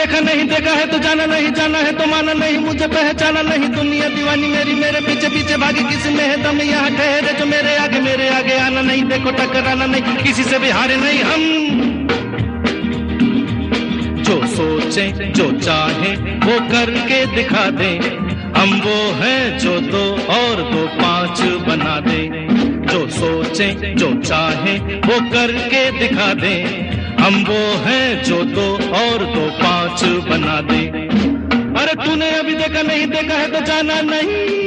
देखा नहीं देखा है तो जाना नहीं जाना है तो माना नहीं, मुझे पहचाना नहीं, दुनिया दीवानी मेरी मेरे पीछे पीछे भागी, किसी में है दम यहाँ ठहरे जो मेरे आगे आना नहीं, देखो टकराना नहीं, किसी से भी हारे नहीं हम। जो सोचे जो चाहे वो करके दिखा दे, हम वो हैं जो 2 और 2 5 बना दे। जो सोचे जो चाहे वो करके दिखा दे, हम वो हैं जो 2 और 2 5 बना दे। अरे तूने अभी देखा नहीं देखा है तो जाना नहीं।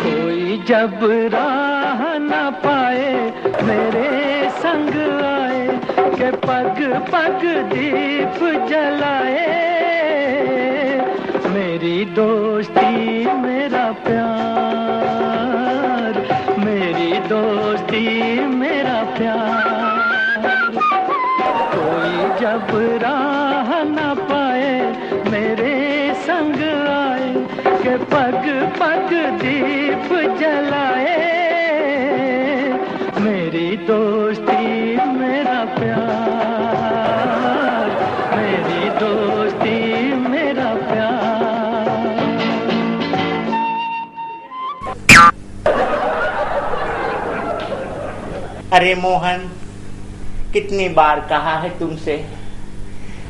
कोई जब राह न पाए मेरे संग आए, के पग पग दीप जलाए, मेरी दोस्ती मेरा प्यार, मेरी दोस्ती मेरा प्यार। कोई जब राह न पाए मेरे संग आए, के पग पग दीप जलाए, मेरी दोस्ती मेरा प्यार, मेरी दोस्ती मेरा प्यार। अरे मोहन, कितनी बार कहा है तुमसे,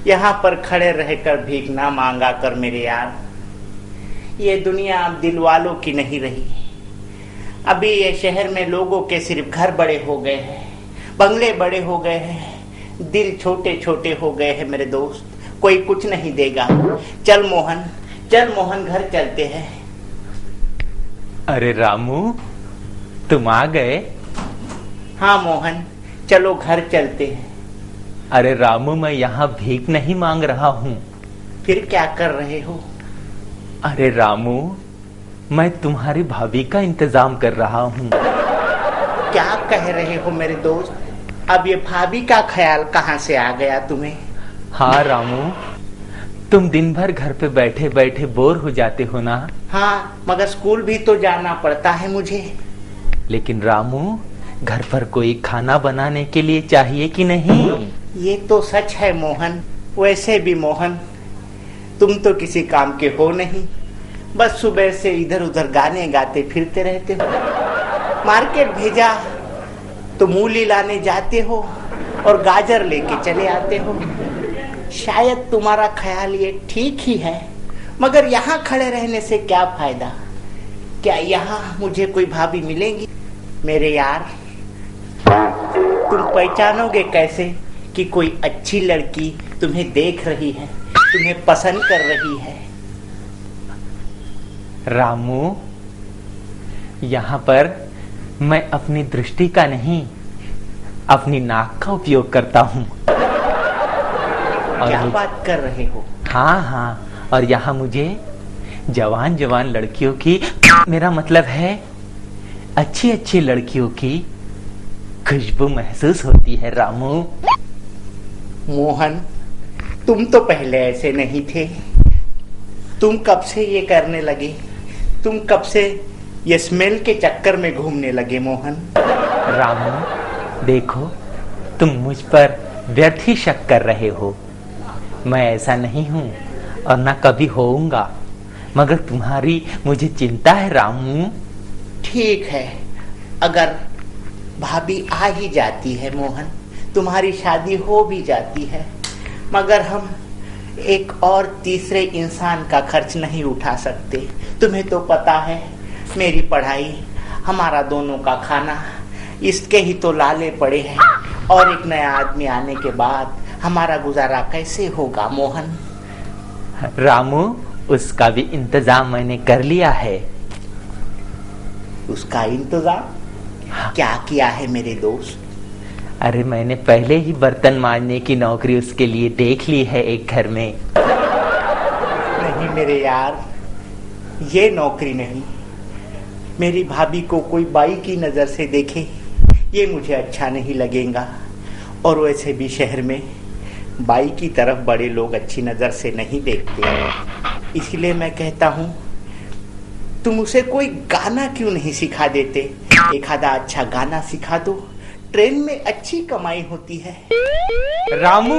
यहाँ पर खड़े रहकर भीख ना मांगा कर मेरे यार। ये दुनिया अब दिल वालों की नहीं रही। अभी ये शहर में लोगों के सिर्फ घर बड़े हो गए हैं, बंगले बड़े हो गए हैं, दिल छोटे छोटे हो गए हैं मेरे दोस्त, कोई कुछ नहीं देगा। चल मोहन घर चलते हैं। अरे रामू, तुम आ गए? हाँ मोहन, चलो घर चलते हैं। अरे रामू, मैं यहाँ भीख नहीं मांग रहा हूँ। फिर क्या कर रहे हो? अरे रामू, मैं तुम्हारी भाभी का इंतजाम कर रहा हूँ। क्या कह रहे हो मेरे दोस्त? अब ये भाभी का ख्याल कहाँ से आ गया तुम्हें? हाँ रामू, तुम दिन भर घर पे बैठे बैठे बोर हो जाते हो ना? हाँ, मगर स्कूल भी तो जाना पड़ता है मुझे। लेकिन रामू, घर पर कोई खाना बनाने के लिए चाहिए कि नहीं? ये तो सच है मोहन। वैसे भी मोहन, तुम तो किसी काम के हो नहीं, बस सुबह से इधर उधर गाने गाते फिरते रहते हो। मार्केट भेजा तो मूली लाने जाते हो और गाजर लेके चले आते हो। शायद तुम्हारा ख्याल ये ठीक ही है, मगर यहाँ खड़े रहने से क्या फायदा? क्या यहाँ मुझे कोई भाभी मिलेंगी? मेरे यार, तुम पहचानोगे कैसे कि कोई अच्छी लड़की तुम्हें देख रही है, तुम्हें पसंद कर रही है? रामू, यहाँ पर मैं अपनी दृष्टि का नहीं, अपनी नाक का उपयोग करता हूँ। क्या बात कर रहे हो? हाँ, और यहाँ मुझे जवान जवान लड़कियों की, मेरा मतलब है अच्छी अच्छी लड़कियों की खुशबू महसूस होती है। रामू मोहन, तुम तो पहले ऐसे नहीं थे। तुम कब से ये करने लगे? तुम कब से ये स्मेल के चक्कर में घूमने लगे मोहन? रामू देखो, तुम मुझ पर व्यर्थ ही शक कर रहे हो। मैं ऐसा नहीं हूँ और ना कभी होऊंगा, मगर तुम्हारी मुझे चिंता है रामू। ठीक है, अगर भाभी आ ही जाती है मोहन, तुम्हारी शादी हो भी जाती है, मगर हम एक और तीसरे इंसान का खर्च नहीं उठा सकते। तुम्हें तो पता है, मेरी पढ़ाई, हमारा दोनों का खाना, इसके ही तो लाले पड़े हैं, और एक नया आदमी आने के बाद हमारा गुजारा कैसे होगा मोहन? रामू, उसका भी इंतजाम मैंने कर लिया है। उसका इंतजाम? क्या किया है मेरे दोस्त? अरे मैंने पहले ही बर्तन मांजने की नौकरी उसके लिए देख ली है एक घर में। नहीं मेरे यार, ये नौकरी नहीं। मेरी भाभी को कोई बाई की नजर से देखे, ये मुझे अच्छा नहीं लगेगा। और वैसे भी शहर में बाई की तरफ बड़े लोग अच्छी नजर से नहीं देखते। इसलिए मैं कहता हूँ, तुम उसे कोई गाना क्यों नहीं सिखा देते? एक आधा अच्छा गाना सिखा दो, ट्रेन में अच्छी कमाई होती है। रामू,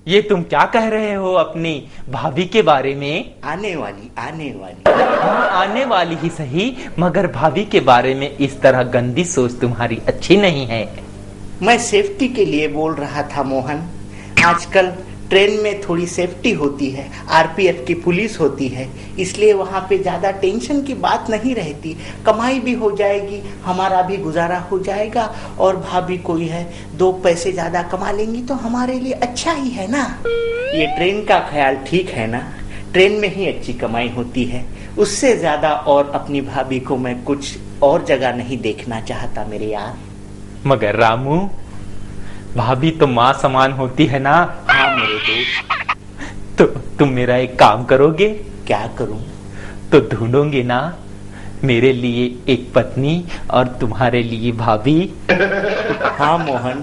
ये तुम क्या कह रहे हो अपनी भाभी के बारे में? आने वाली। हाँ, आने वाली ही सही, मगर भाभी के बारे में इस तरह गंदी सोच तुम्हारी अच्छी नहीं है। मैं सेफ्टी के लिए बोल रहा था मोहन। आजकल ट्रेन में थोड़ी सेफ्टी होती है, आरपीएफ की पुलिस होती है, इसलिए वहाँ पे ज्यादा टेंशन की बात नहीं रहती। कमाई भी हो जाएगी, हमारा भी गुजारा हो जाएगा, और भाभी कोई है 2 पैसे ज्यादा कमा लेंगी तो हमारे लिए अच्छा ही है ना। ये ट्रेन का ख्याल ठीक है ना? ट्रेन में ही अच्छी कमाई होती है, उससे ज्यादा और अपनी भाभी को मैं कुछ और जगह नहीं देखना चाहता मेरे यार। मगर रामू, भाभी तो माँ समान होती है ना? हाँ मेरे दोस्त। तो तुम मेरा एक काम करोगे? क्या करूं? तो ढूंढोगे ना मेरे लिए एक पत्नी और तुम्हारे लिए भाभी? हाँ मोहन,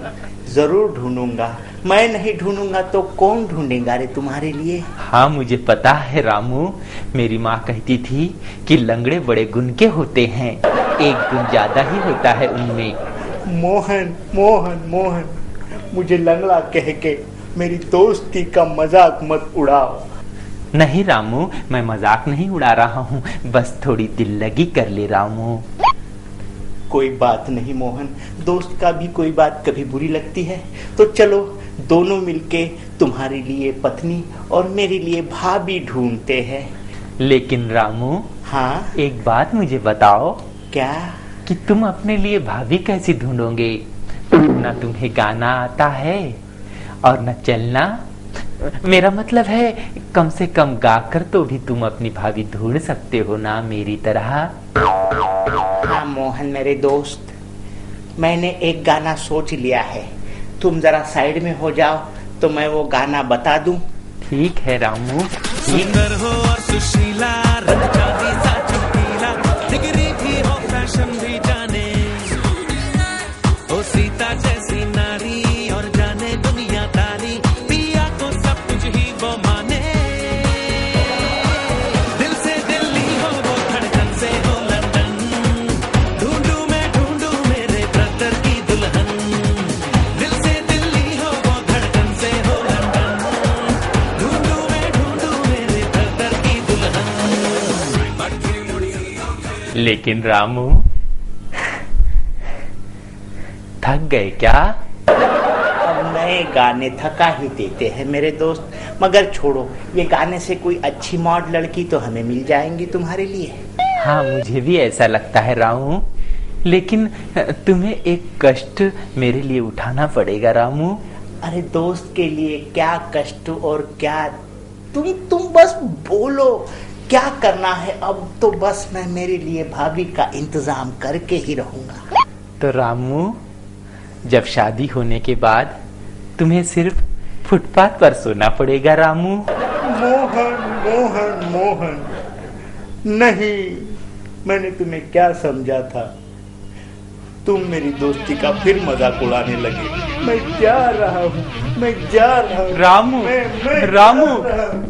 जरूर ढूंढूंगा। मैं नहीं ढूंढूंगा तो कौन ढूंढेगा रे तुम्हारे लिए? हाँ, मुझे पता है रामू। मेरी माँ कहती थी कि लंगड़े बड़े गुण के होते हैं, एक गुण ज्यादा ही होता है उनमें। मोहन मोहन मोहन, मुझे लंगड़ा कह के मेरी दोस्ती का मजाक मत उड़ाओ। नहीं रामू, मैं मजाक नहीं उड़ा रहा हूँ, बस थोड़ी दिल लगी कर ले रामू। कोई बात नहीं मोहन, दोस्त का भी कोई बात कभी बुरी लगती है। तो चलो दोनों मिलके तुम्हारे लिए पत्नी और मेरे लिए भाभी ढूंढते हैं। लेकिन रामू, हाँ एक बात मुझे बताओ। क्या? कि तुम अपने लिए भाभी कैसी ढूंढोगे? ना तुम्हें गाना आता है और न चलना। मेरा मतलब है कम से कम गाकर तो भी तुम अपनी भाभी ढूंढ सकते हो ना, मेरी तरह। हाँ मोहन मेरे दोस्त, मैंने एक गाना सोच लिया है। तुम जरा साइड में हो जाओ तो मैं वो गाना बता दूं। ठीक है रामू। सुंदर हो और सुशीला, रंग चांदी सा चमकीला, डिग्री भी हो फैशन भी जाने, ओ सीता जैसी नारी और जाने दुनियादारी, पिया को सब कुछ ही वो माने, दिल से दिल्ली हो वो धड़कन से हो लंदन, ढूंढूं मैं ढूंढूं मेरे ब्रदर की दुल्हन, दिल से दिल्ली हो वो धड़कन से हो लंदन, ढूंढूं मैं ढूंढूं मेरे ब्रदर की दुल्हन। लेकिन रामू, थक गए क्या? अब नए गाने थका ही देते हैं मेरे दोस्त। मगर छोड़ो, ये गाने से कोई अच्छी मॉड लड़की तो हमें मिल जाएंगी तुम्हारे लिए। हाँ, मुझे भी ऐसा लगता है रामू, लेकिन तुम्हें एक कष्ट मेरे लिए उठाना पड़ेगा रामू। अरे दोस्त के लिए क्या कष्ट और क्या, तुम बस बोलो क्या करना है। अब तो बस मैं मेरे लिए भाभी का इंतजाम करके ही रहूंगा। तो रामू, जब शादी होने के बाद तुम्हें सिर्फ फुटपाथ पर सोना पड़ेगा रामू। मोहन मोहन मोहन, नहीं, मैंने तुम्हें क्या समझा था? तुम मेरी दोस्ती का फिर मजाक उड़ाने लगे। मैं जा रहा हूँ। रामू, रामू,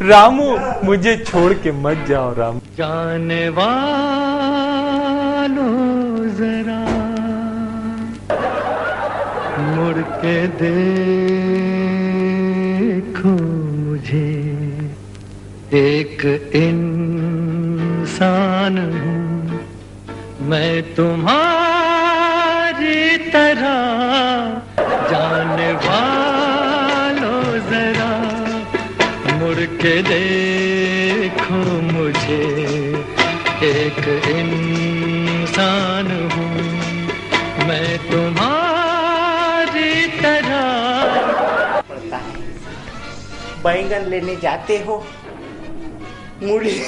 रामू, मुझे छोड़ के मत जाओ रामू। जाने वालों जरा मुड़ के देखो मुझे, एक इंसान हूँ मैं तुम्हारी तरह। जाने वालों जरा मुड़ के देखो मुझे, एक इंसान हूँ मैं तुम्हारी तरह। पड़ता है, बैंगन लेने जाते हो, मुड़ी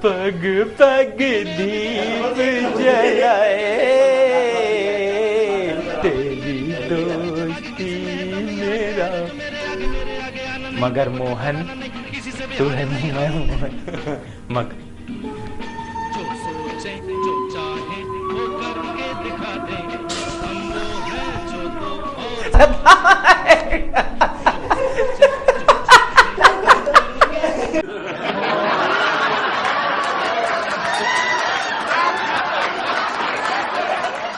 पग पग दीप जलाए, तेरी दोस्ती मेरा। मगर मोहन, तू है मोहन, मगर जो सोचे जो चाहे वो करके दिखा दे, हम वो हैं जो दो और तो